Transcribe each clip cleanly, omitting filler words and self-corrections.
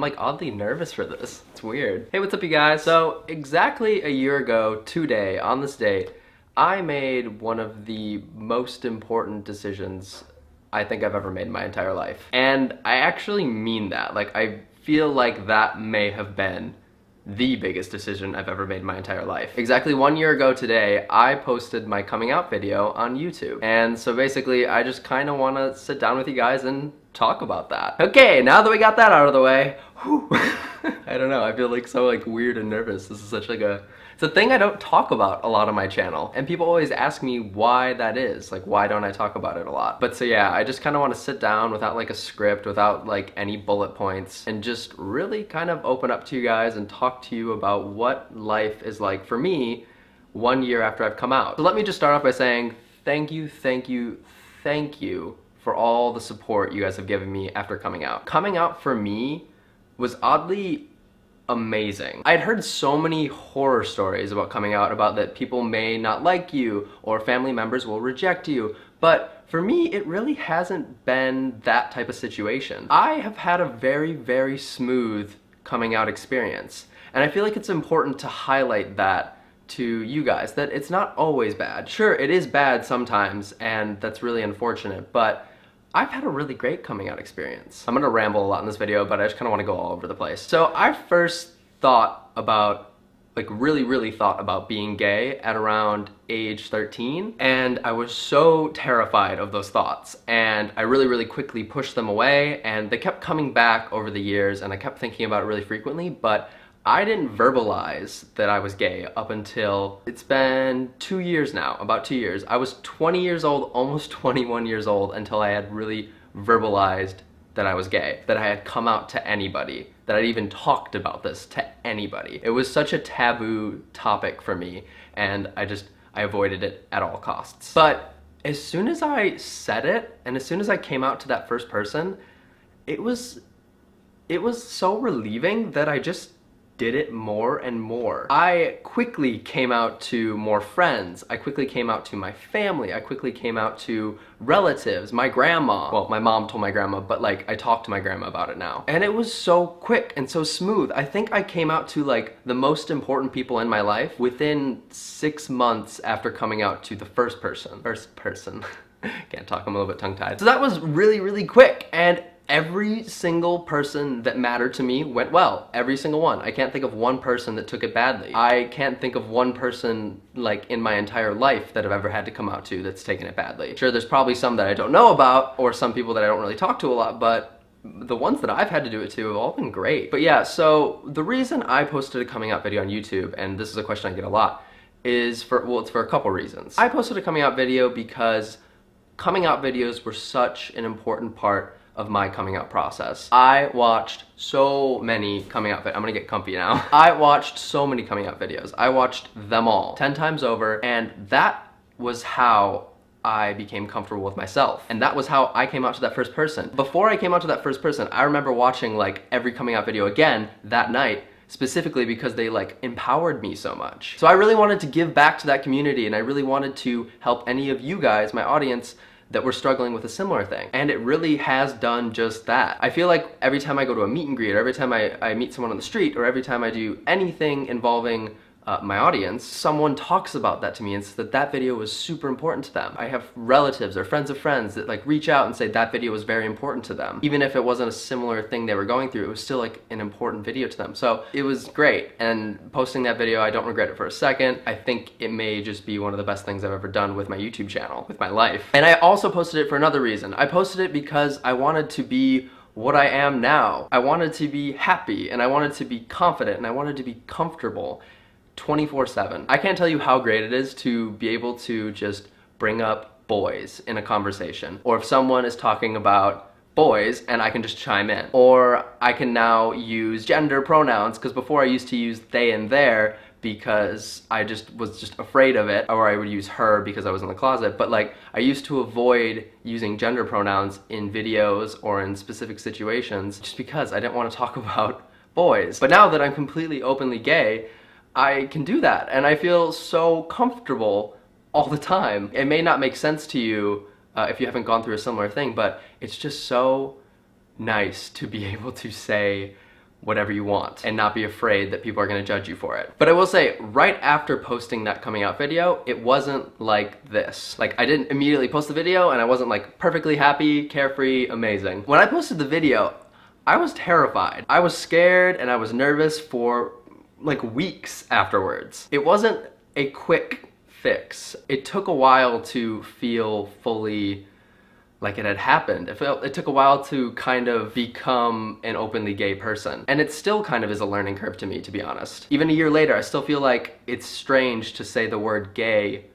like oddly nervous for this. It's weird. Hey, what's up you guys? So exactly a year ago today, on this date, I made one of the most important decisions I think I've ever made in my entire life. And I actually mean that. Like, I feel like that may have been the biggest decision I've ever made in my entire life. Exactly 1 year ago today, I posted my coming out video on YouTube. And so basically, I just kind of want to sit down with you guys and talk about that. Okay, now that we got that out of the way, whew, I don't know, I feel like so weird and nervous. This is such it's a thing I don't talk about a lot on my channel. And people always ask me why that is. Like, why don't I talk about it a lot? But so yeah, I just kind of want to sit down without like a script, without like any bullet points, and just really kind of open up to you guys and talk to you about what life is like for me 1 year after I've come out. So let me just start off by saying thank you, thank you, thank you for all the support you guys have given me after coming out. Coming out for me was oddly amazing. I'd heard so many horror stories about coming out, about that people may not like you or family members will reject you, but for me it really hasn't been that type of situation. I have had a very, very smooth coming out experience, and I feel like it's important to highlight that to you guys, that it's not always bad. Sure, it is bad sometimes, and that's really unfortunate, but I've had a really great coming out experience. I'm gonna ramble a lot in this video, but I just kinda wanna go all over the place. So I first thought about, really thought about being gay at around age 13, and I was so terrified of those thoughts, and I really quickly pushed them away, and they kept coming back over the years, and I kept thinking about it really frequently, but I didn't verbalize that I was gay up until, it's been 2 years now, about 2 years. I was 20 years old, almost 21 years old, until I had really verbalized that I was gay, that I had come out to anybody, that I'd even talked about this to anybody. It was such a taboo topic for me, and I avoided it at all costs. But as soon as I said it, and as soon as I came out to that first person, it was so relieving that I just did it more and more. I quickly came out to more friends. I quickly came out to my family. I quickly came out to relatives, my grandma. Well, my mom told my grandma, but like I talked to my grandma about it now. And it was so quick and so smooth. I think I came out to like the most important people in my life within 6 months after coming out to the first person. Can't talk, I'm a little bit tongue-tied. So that was really quick, and every single person that mattered to me went well. Every single one. I can't think of one person that took it badly. I can't think of one person like in my entire life that I've ever had to come out to that's taken it badly. Sure, there's probably some that I don't know about, or some people that I don't really talk to a lot, but the ones that I've had to do it to have all been great. But yeah, so the reason I posted a coming out video on YouTube, and this is a question I get a lot, is it's for a couple reasons. I posted a coming out video because coming out videos were such an important part of my coming out process. I watched so many coming out videos. I'm gonna get comfy now. I watched so many coming out videos. I watched them all 10 times over, and that was how I became comfortable with myself. And that was how I came out to that first person. Before I came out to that first person, I remember watching like every coming out video again that night, specifically because they like empowered me so much. So I really wanted to give back to that community, and I really wanted to help any of you guys, my audience, that were struggling with a similar thing. And it really has done just that. I feel like every time I go to a meet and greet, or every time I meet someone on the street, or every time I do anything involving my audience, someone talks about that to me and says that that video was super important to them. I have relatives or friends of friends that like reach out and say that video was very important to them. Even if it wasn't a similar thing they were going through, it was still like an important video to them. So it was great, and posting that video, I don't regret it for a second. I think it may just be one of the best things I've ever done with my YouTube channel, with my life. And I also posted it for another reason. I posted it because I wanted to be what I am now. I wanted to be happy, and I wanted to be confident, and I wanted to be comfortable 24/7. I can't tell you how great it is to be able to just bring up boys in a conversation, or if someone is talking about boys and I can just chime in, or I can now use gender pronouns, because before I used to use they and their because I was just afraid of it, or I would use her because I was in the closet, but like I used to avoid using gender pronouns in videos or in specific situations just because I didn't want to talk about boys. But now that I'm completely openly gay, I can do that, and I feel so comfortable all the time. It may not make sense to you if you haven't gone through a similar thing, but it's just so nice to be able to say whatever you want and not be afraid that people are going to judge you for it. But I will say, right after posting that coming out video, it wasn't like this. Like, I didn't immediately post the video and I wasn't like perfectly happy, carefree, amazing. When I posted the video, I was terrified. I was scared and I was nervous for like weeks afterwards. It wasn't a quick fix. It took a while to feel fully like it had happened. It took a while to kind of become an openly gay person. And it still kind of is a learning curve to me, to be honest. Even a year later, I still feel like it's strange to say the word gay.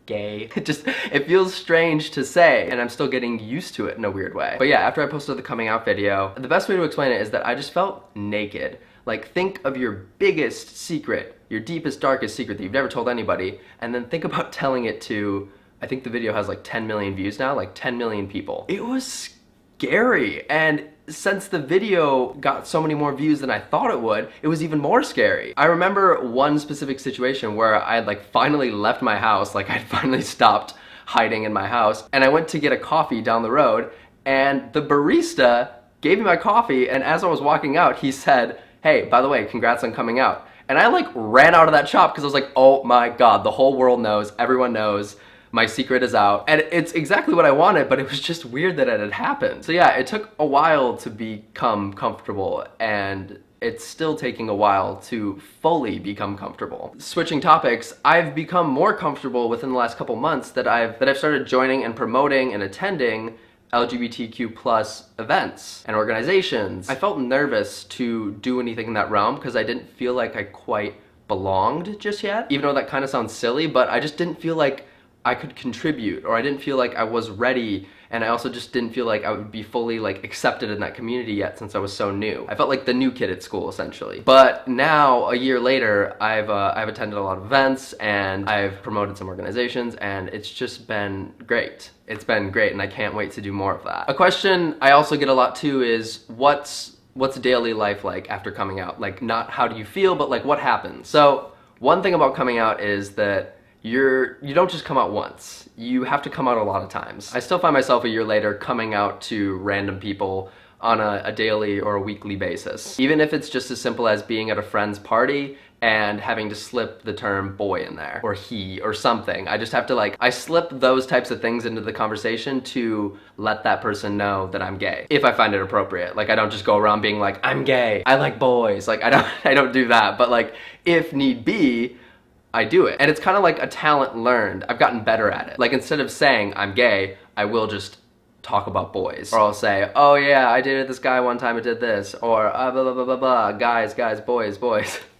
It feels strange to say, and I'm still getting used to it in a weird way. But yeah, after I posted the coming out video, the best way to explain it is that I just felt naked. Like, think of your biggest secret, your deepest, darkest secret that you've never told anybody, and then think about telling it to, I think the video has like 10 million views now, like 10 million people. It was scary, and since the video got so many more views than I thought it would, it was even more scary. I remember one specific situation where I had like finally left my house, like I'd finally stopped hiding in my house, and I went to get a coffee down the road, and the barista gave me my coffee, and as I was walking out, he said, "Hey, by the way, congrats on coming out." And I like ran out of that shop because I was like, oh my God, the whole world knows, everyone knows. My secret is out. And it's exactly what I wanted, but it was just weird that it had happened. So yeah, it took a while to become comfortable, and it's still taking a while to fully become comfortable. Switching topics, I've become more comfortable within the last couple months that I've started joining and promoting and attending LGBTQ plus events and organizations. I felt nervous to do anything in that realm because I didn't feel like I quite belonged just yet. Even though that kind of sounds silly, but I just didn't feel like I could contribute, or I didn't feel like I was ready, and I also just didn't feel like I would be fully like accepted in that community yet since I was so new. I felt like the new kid at school essentially. But now, a year later, I've attended a lot of events and I've promoted some organizations, and it's just been great. It's been great, and I can't wait to do more of that. A question I also get a lot too is what's daily life like after coming out? Like, not how do you feel, but like what happens? So one thing about coming out is that you don't just come out once. You have to come out a lot of times. I still find myself a year later coming out to random people on a daily or a weekly basis. Even if it's just as simple as being at a friend's party and having to slip the term boy in there, or he, or something. I just have to I slip those types of things into the conversation to let that person know that I'm gay, if I find it appropriate. Like, I don't just go around being like, I'm gay, I like boys. Like, I don't do that, but like, if need be, I do it. And it's kind of like a talent learned. I've gotten better at it. Like, instead of saying I'm gay, I will just talk about boys. Or I'll say, oh yeah, I dated this guy one time, I did this. Or blah, blah, blah, blah, blah, guys, boys.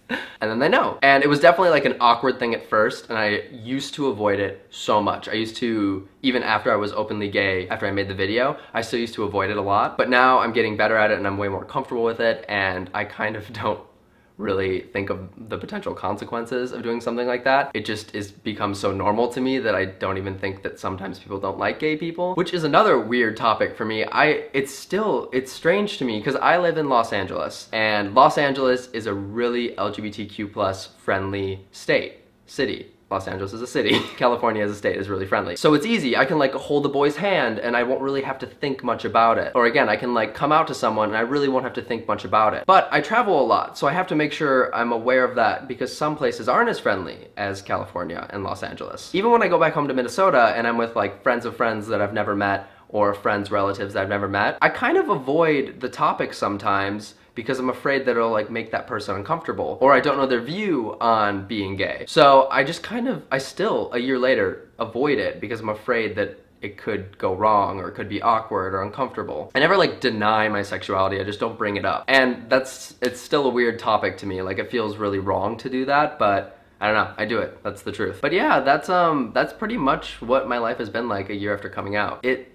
And then they know. And it was definitely like an awkward thing at first, and I used to avoid it so much. I used to, even after I was openly gay, after I made the video, I still used to avoid it a lot. But now I'm getting better at it and I'm way more comfortable with it, and I kind of don't really think of the potential consequences of doing something like that. It just becomes so normal to me that I don't even think that sometimes people don't like gay people, which is another weird topic for me. It's strange to me because I live in Los Angeles, and Los Angeles is a really LGBTQ plus friendly city. Los Angeles is a city. California as a state is really friendly. So it's easy. I can like hold a boy's hand and I won't really have to think much about it. Or again, I can like come out to someone and I really won't have to think much about it. But I travel a lot, so I have to make sure I'm aware of that because some places aren't as friendly as California and Los Angeles. Even when I go back home to Minnesota and I'm with like friends of friends that I've never met or friends, relatives that I've never met, I kind of avoid the topic sometimes because I'm afraid that it'll like make that person uncomfortable, or I don't know their view on being gay. So I just I still, a year later, avoid it because I'm afraid that it could go wrong or it could be awkward or uncomfortable. I never like deny my sexuality, I just don't bring it up. And it's still a weird topic to me. Like, it feels really wrong to do that, but I don't know, I do it, that's the truth. But yeah, that's pretty much what my life has been like a year after coming out. It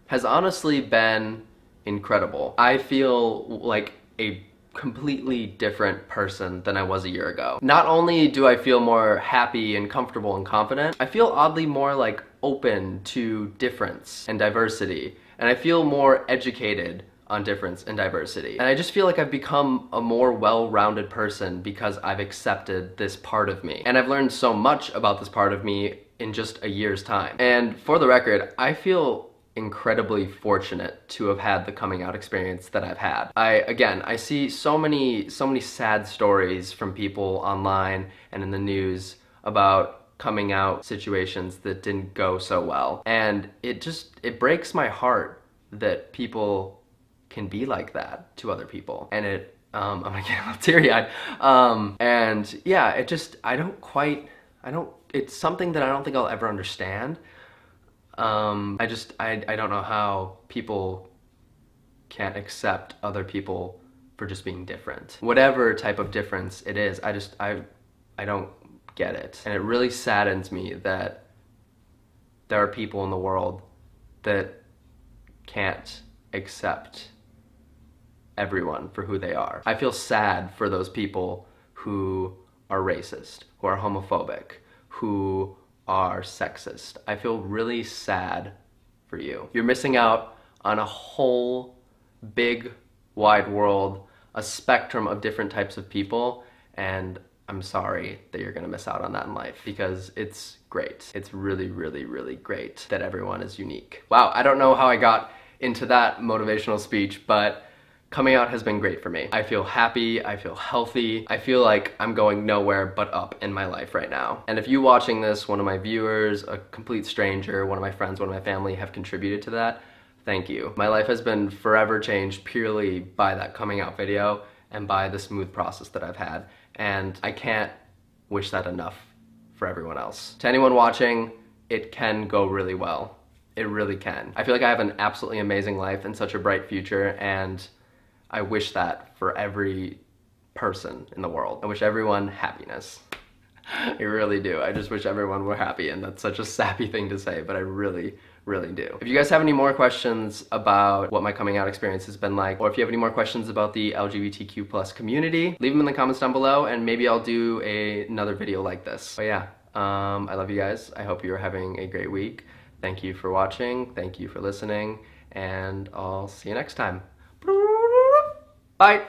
has honestly been incredible. I feel like a completely different person than I was a year ago. Not only do I feel more happy and comfortable and confident, I feel oddly more like open to difference and diversity. And I feel more educated on difference and diversity. And I just feel like I've become a more well-rounded person because I've accepted this part of me. And I've learned so much about this part of me in just a year's time. And for the record, I feel incredibly fortunate to have had the coming out experience that I've had. I see so many sad stories from people online and in the news about coming out situations that didn't go so well. And it breaks my heart that people can be like that to other people. And I'm gonna get a little teary-eyed. And yeah, it's something that I don't think I'll ever understand. I don't know how people can't accept other people for just being different. Whatever type of difference it is, I don't get it. And it really saddens me that there are people in the world that can't accept everyone for who they are. I feel sad for those people who are racist, who are homophobic, who are sexist. I feel really sad for you. You're missing out on a whole big wide world, a spectrum of different types of people, and I'm sorry that you're gonna miss out on that in life, because it's great. It's really, really, really great that everyone is unique. Wow, I don't know how I got into that motivational speech, but coming out has been great for me. I feel happy, I feel healthy, I feel like I'm going nowhere but up in my life right now. And if you watching this, one of my viewers, a complete stranger, one of my friends, one of my family have contributed to that, thank you. My life has been forever changed purely by that coming out video and by the smooth process that I've had. And I can't wish that enough for everyone else. To anyone watching, it can go really well. It really can. I feel like I have an absolutely amazing life and such a bright future, and I wish that for every person in the world. I wish everyone happiness. I really do. I just wish everyone were happy, and that's such a sappy thing to say, but I really, really do. If you guys have any more questions about what my coming out experience has been like, or if you have any more questions about the LGBTQ plus community, leave them in the comments down below, and maybe I'll do another video like this. But yeah, I love you guys. I hope you're having a great week. Thank you for watching. Thank you for listening, and I'll see you next time. Bye.